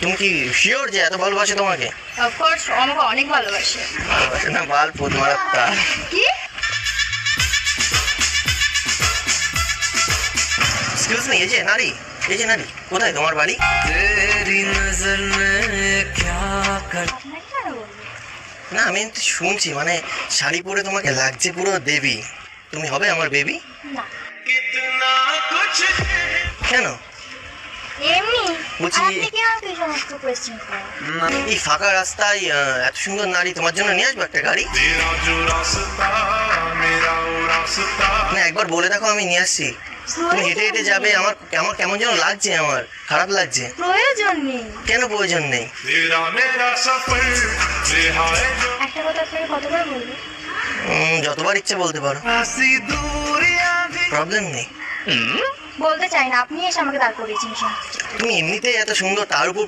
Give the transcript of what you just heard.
তুমি কি শিওর যে এত ভালোবাসে তোমাকে? অফকোর্স আমাকে অনেক ভালোবাসে। ভালোবাসে না বাল পোদ মারা তার। কি? এক্সকিউজ মি, এই যে নারী, এই যে নারী, কোথায় তোমার বাড়ি? আপনাকে কেন বলবো? না আমি তো শুনছি মানে শাড়ি পরে তোমাকে লাগছে পুরো দেবী। তুমি হবে আমার বেবি? না, কেন? এমনি। বলছি- আপনি কি আমাকে এই সমস্ত কোয়েশ্চেন করেন? এই ফাঁকা রাস্তায় এত সুন্দর নারী, তোমার জন্য নিয়ে আসবো একটা গাড়ি? না একবার বলে দেখো আমি নিয়ে আসছি। তুমি হেঁটে হেঁটে যাবে, আমার আমার কেমন যেন লাগছে, আমার খারাপ লাগছে। প্রয়োজন নেই। কেন প্রয়োজন নেই? একটা কথা আপনাকে কতবার বলবো? যতবার ইচ্ছে বলতে পারো, প্রবলেম নেই। বলতে চাই না, আপনি এসে আমাকে দাঁড় করিয়েছেন। তুমি এমনিতেই এত সুন্দর, তার উপর